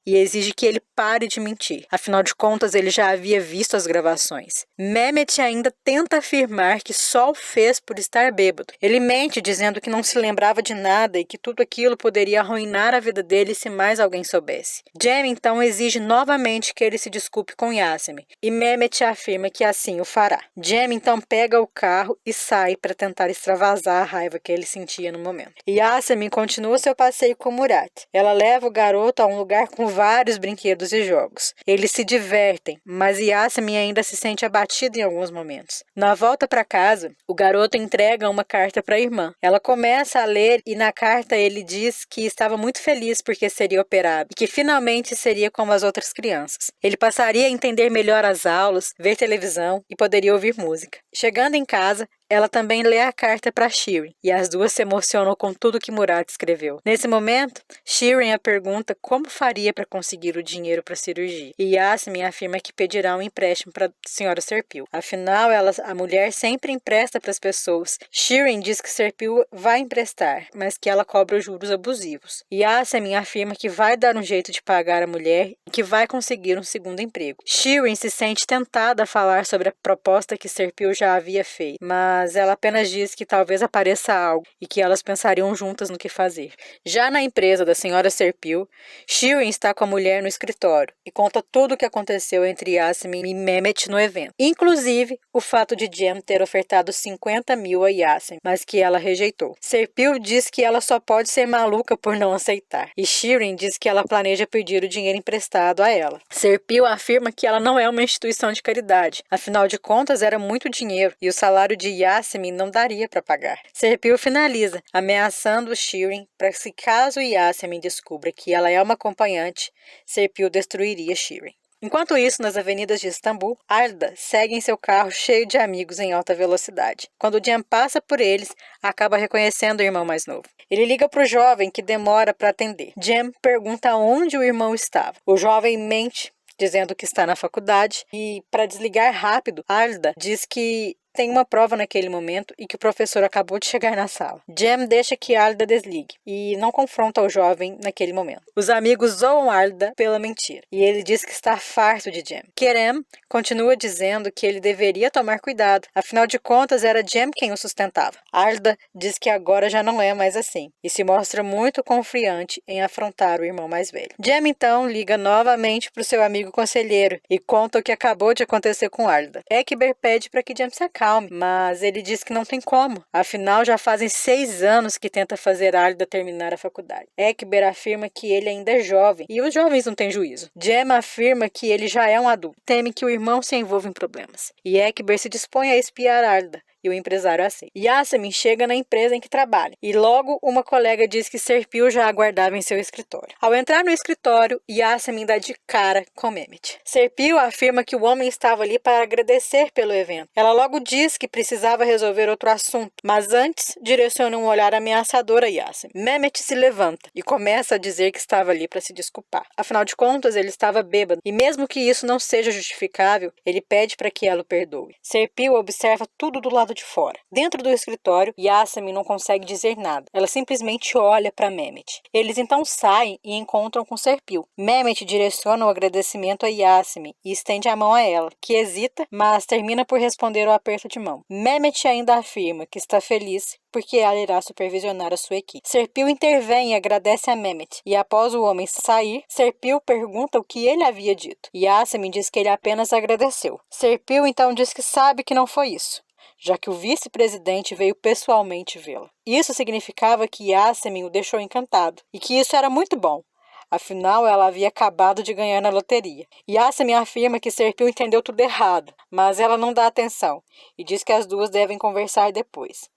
e exige que ele pare de mentir. Afinal de contas, ele já havia visto as gravações. Mehmet ainda tenta afirmar que só o fez por estar bêbado. Ele mente dizendo que não se lembrava de nada e que tudo aquilo poderia arruinar a vida dele se mais alguém soubesse. Cem então exige novamente que ele se desculpe com Yasemin e Mehmet afirma que assim o fará. Cem então pega o carro e sai para tentar extravasar a raiva que ele sentia no momento. Yasemin continua seu passeio com Murat. Ela leva o garoto a um lugar com vários brinquedos e jogos. Eles se divertem, mas Yasemin ainda se sente abatida em alguns momentos. Na volta para casa, o garoto entrega uma carta para a irmã. Ela começa a ler e na carta ele diz que estava muito feliz porque seria operado e que finalmente seria como as outras crianças. Ele passaria a entender melhor as aulas, ver televisão e poderia ouvir música. Chegando em casa, ela também lê a carta para Shirin e as duas se emocionam com tudo que Murat escreveu. Nesse momento, Shirin a pergunta como faria para conseguir o dinheiro para a cirurgia e Yasemin afirma que pedirá um empréstimo para a senhora Serpil. Afinal, a mulher sempre empresta para as pessoas. Shirin diz que Serpil vai emprestar, mas que ela cobra juros abusivos. Yasemin afirma que vai dar um jeito de pagar a mulher e que vai conseguir um segundo emprego. Shirin se sente tentada a falar sobre a proposta que Serpil já havia feito, mas ela apenas diz que talvez apareça algo e que elas pensariam juntas no que fazer. Já na empresa da senhora Serpil, Shirin está com a mulher no escritório e conta tudo o que aconteceu entre Yasemin e Mehmet no evento, inclusive o fato de Cem ter ofertado 50 mil a Yasemin, mas que ela rejeitou. Serpil diz que ela só pode ser maluca por não aceitar, e Shirin diz que ela planeja pedir o dinheiro emprestado a ela. Serpil afirma que ela não é uma instituição de caridade, afinal de contas era muito dinheiro e o salário de Yasemin não daria para pagar. Serpil finaliza, ameaçando Shirin para que, caso Yasemin descubra que ela é uma acompanhante, Serpil destruiria Shirin. Enquanto isso, nas avenidas de Istambul, Arda segue em seu carro cheio de amigos em alta velocidade. Quando Cem passa por eles, acaba reconhecendo o irmão mais novo. Ele liga para o jovem, que demora para atender. Cem pergunta onde o irmão estava. O jovem mente, dizendo que está na faculdade, e para desligar rápido, Arda diz que tem uma prova naquele momento e que o professor acabou de chegar na sala. Cem deixa que Arda desligue e não confronta o jovem naquele momento. Os amigos zoam Arda pela mentira e ele diz que está farto de Cem. Kerem continua dizendo que ele deveria tomar cuidado, afinal de contas era Cem quem o sustentava. Arda diz que agora já não é mais assim e se mostra muito confiante em afrontar o irmão mais velho. Cem então liga novamente para o seu amigo conselheiro e conta o que acabou de acontecer com Arda. Ekber pede para que Cem se acalme, mas ele diz que não tem como. Afinal, já fazem 6 anos que tenta fazer Arda terminar a faculdade. Ekber afirma que ele ainda é jovem e os jovens não têm juízo. Cem afirma que ele já é um adulto, teme que o irmão se envolva em problemas. E Ekber se dispõe a espiar Arda. E o empresário aceita. Yasemin chega na empresa em que trabalha e logo uma colega diz que Serpil já aguardava em seu escritório. Ao entrar no escritório, Yasemin dá de cara com Mehmet. Serpil afirma que o homem estava ali para agradecer pelo evento. Ela logo diz que precisava resolver outro assunto, mas antes direciona um olhar ameaçador a Yasemin. Mehmet se levanta e começa a dizer que estava ali para se desculpar. Afinal de contas, ele estava bêbado e mesmo que isso não seja justificável, ele pede para que ela o perdoe. Serpil observa tudo do lado de fora. Dentro do escritório, Yasemin não consegue dizer nada. Ela simplesmente olha para Mehmet. Eles então saem e encontram com Serpil. Mehmet direciona o agradecimento a Yasemin e estende a mão a ela, que hesita, mas termina por responder o aperto de mão. Mehmet ainda afirma que está feliz porque ela irá supervisionar a sua equipe. Serpil intervém e agradece a Mehmet. E após o homem sair, Serpil pergunta o que ele havia dito. Yasemin diz que ele apenas agradeceu. Serpil então diz que sabe que não foi isso, já que o vice-presidente veio pessoalmente vê-la. Isso significava que Yasemin o deixou encantado, e que isso era muito bom. Afinal, ela havia acabado de ganhar na loteria. Yasemin afirma que Serpil entendeu tudo errado, mas ela não dá atenção, e diz que as duas devem conversar depois.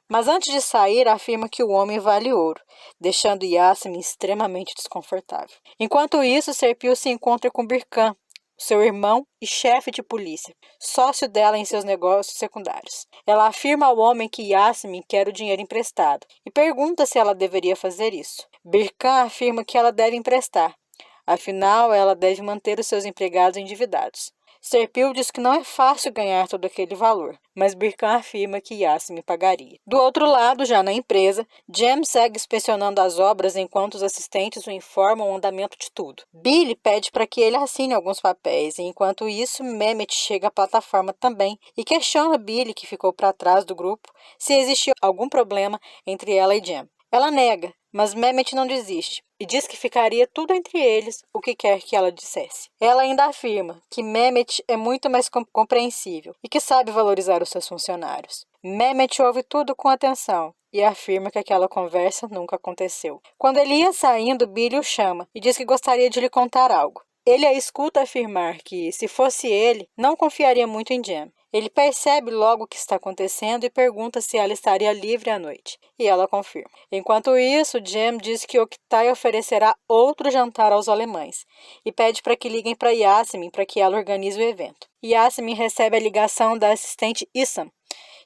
Mas antes de sair, afirma que o homem vale ouro, deixando Yasemin extremamente desconfortável. Enquanto isso, Serpil se encontra com Birkan, seu irmão e chefe de polícia, sócio dela em seus negócios secundários. Ela afirma ao homem que Yasemin quer o dinheiro emprestado e pergunta se ela deveria fazer isso. Birkan afirma que ela deve emprestar, afinal ela deve manter os seus empregados endividados. Serpil diz que não é fácil ganhar todo aquele valor, mas Birkan afirma que Yasmin pagaria. Do outro lado, já na empresa, Jem segue inspecionando as obras enquanto os assistentes o informam o andamento de tudo. Billy pede para que ele assine alguns papéis, e enquanto isso, Mehmet chega à plataforma também e questiona Billy, que ficou para trás do grupo, se existiu algum problema entre ela e Jem. Ela nega, mas Mehmet não desiste e diz que ficaria tudo entre eles, o que quer que ela dissesse. Ela ainda afirma que Mehmet é muito mais compreensível e que sabe valorizar os seus funcionários. Mehmet ouve tudo com atenção e afirma que aquela conversa nunca aconteceu. Quando ele ia saindo, Billy o chama e diz que gostaria de lhe contar algo. Ele a escuta afirmar que, se fosse ele, não confiaria muito em Jem. Ele percebe logo o que está acontecendo e pergunta se ela estaria livre à noite. E ela confirma. Enquanto isso, Jem diz que Oktay oferecerá outro jantar aos alemães e pede para que liguem para Yasmin para que ela organize o evento. Yasmin recebe a ligação da assistente Issam,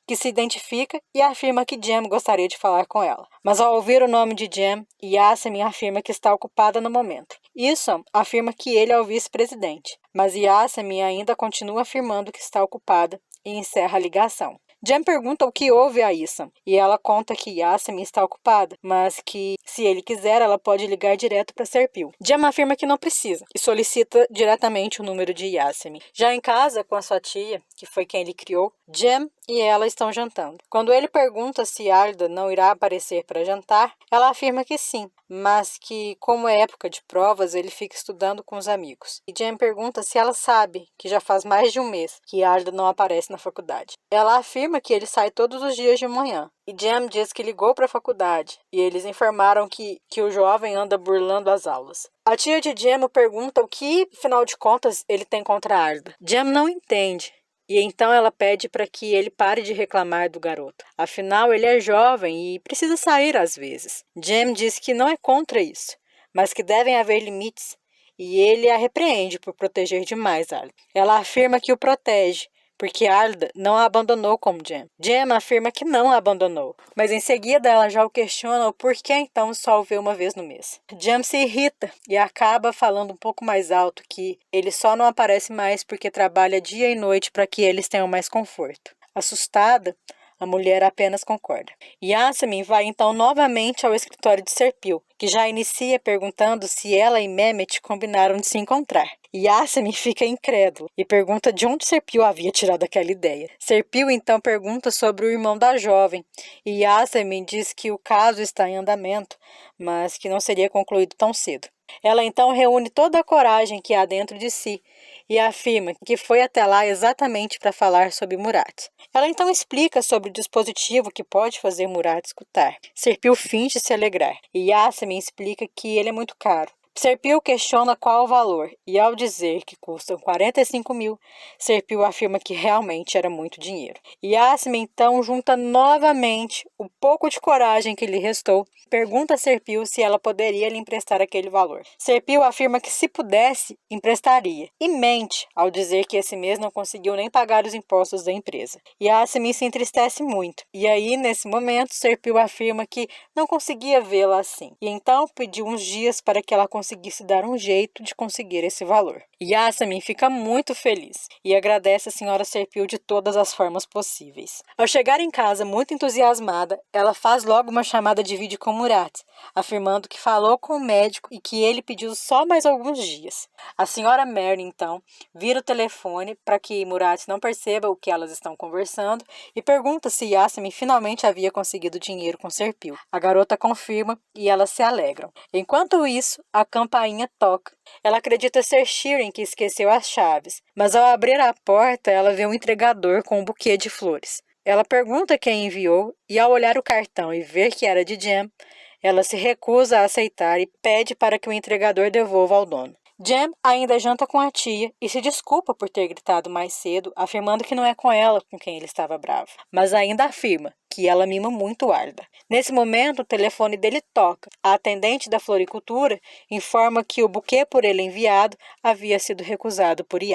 que se identifica e afirma que Jem gostaria de falar com ela. Mas ao ouvir o nome de Jem, Yasmin afirma que está ocupada no momento. Issam afirma que ele é o vice-presidente, mas Yasmin ainda continua afirmando que está ocupada e encerra a ligação. Jem pergunta o que houve a Issam, e ela conta que Yasmin está ocupada, mas que, se ele quiser, ela pode ligar direto para Serpil. Jem afirma que não precisa e solicita diretamente o número de Yasmin. Já em casa, com a sua tia, que foi quem ele criou, Jem e ela estão jantando. Quando ele pergunta se Arda não irá aparecer para jantar, ela afirma que sim, mas que, como é época de provas, ele fica estudando com os amigos. E Jem pergunta se ela sabe que já faz mais de um mês que Arda não aparece na faculdade. Ela afirma que ele sai todos os dias de manhã. E Jem diz que ligou para a faculdade e eles informaram que o jovem anda burlando as aulas. A tia de Jem pergunta o que, afinal de contas, ele tem contra Arda. Jem não entende. E então ela pede para que ele pare de reclamar do garoto. Afinal, ele é jovem e precisa sair às vezes. Jem diz que não é contra isso, mas que devem haver limites. E ele a repreende por proteger demais Arda. Ela afirma que o protege, porque Arda não a abandonou como Jem. Jem afirma que não a abandonou, mas em seguida ela já o questiona o porquê então só o vê uma vez no mês. Jem se irrita e acaba falando um pouco mais alto que ele só não aparece mais porque trabalha dia e noite para que eles tenham mais conforto. Assustada, a mulher apenas concorda. Yasmin vai então novamente ao escritório de Serpil, que já inicia perguntando se ela e Mehmet combinaram de se encontrar. Yasmin fica incrédulo e pergunta de onde Serpil havia tirado aquela ideia. Serpil então pergunta sobre o irmão da jovem e Yasmin diz que o caso está em andamento, mas que não seria concluído tão cedo. Ela então reúne toda a coragem que há dentro de si e afirma que foi até lá exatamente para falar sobre Murat. Ela então explica sobre o dispositivo que pode fazer Murat escutar. Serpil finge se alegrar e Yasmin explica que ele é muito caro. Serpil questiona qual o valor e, ao dizer que custam 45 mil, Serpil afirma que realmente era muito dinheiro. Yasmin então junta novamente o pouco de coragem que lhe restou, pergunta a Serpil se ela poderia lhe emprestar aquele valor. Serpil afirma que, se pudesse, emprestaria e mente ao dizer que esse mês não conseguiu nem pagar os impostos da empresa. Yasmin se entristece muito e aí, nesse momento, Serpil afirma que não conseguia vê-la assim e então pediu uns dias para que ela conseguisse dar um jeito de conseguir esse valor. Yasmin fica muito feliz e agradece a senhora Serpil de todas as formas possíveis. Ao chegar em casa muito entusiasmada, ela faz logo uma chamada de vídeo com Murat, afirmando que falou com o médico e que ele pediu só mais alguns dias. A senhora Mary, então, vira o telefone para que Murat não perceba o que elas estão conversando e pergunta se Yasmin finalmente havia conseguido dinheiro com Serpil. A garota confirma e elas se alegram. Enquanto isso, a campainha toca. Ela acredita ser Shirin que esqueceu as chaves, mas ao abrir a porta, ela vê um entregador com um buquê de flores. Ela pergunta quem enviou e, ao olhar o cartão e ver que era de Jem, ela se recusa a aceitar e pede para que o entregador devolva ao dono. Jem ainda janta com a tia e se desculpa por ter gritado mais cedo, afirmando que não é com ela com quem ele estava bravo, mas ainda afirma que ela mima muito Arda. Nesse momento, o telefone dele toca. A atendente da floricultura informa que o buquê por ele enviado havia sido recusado por Yasmin.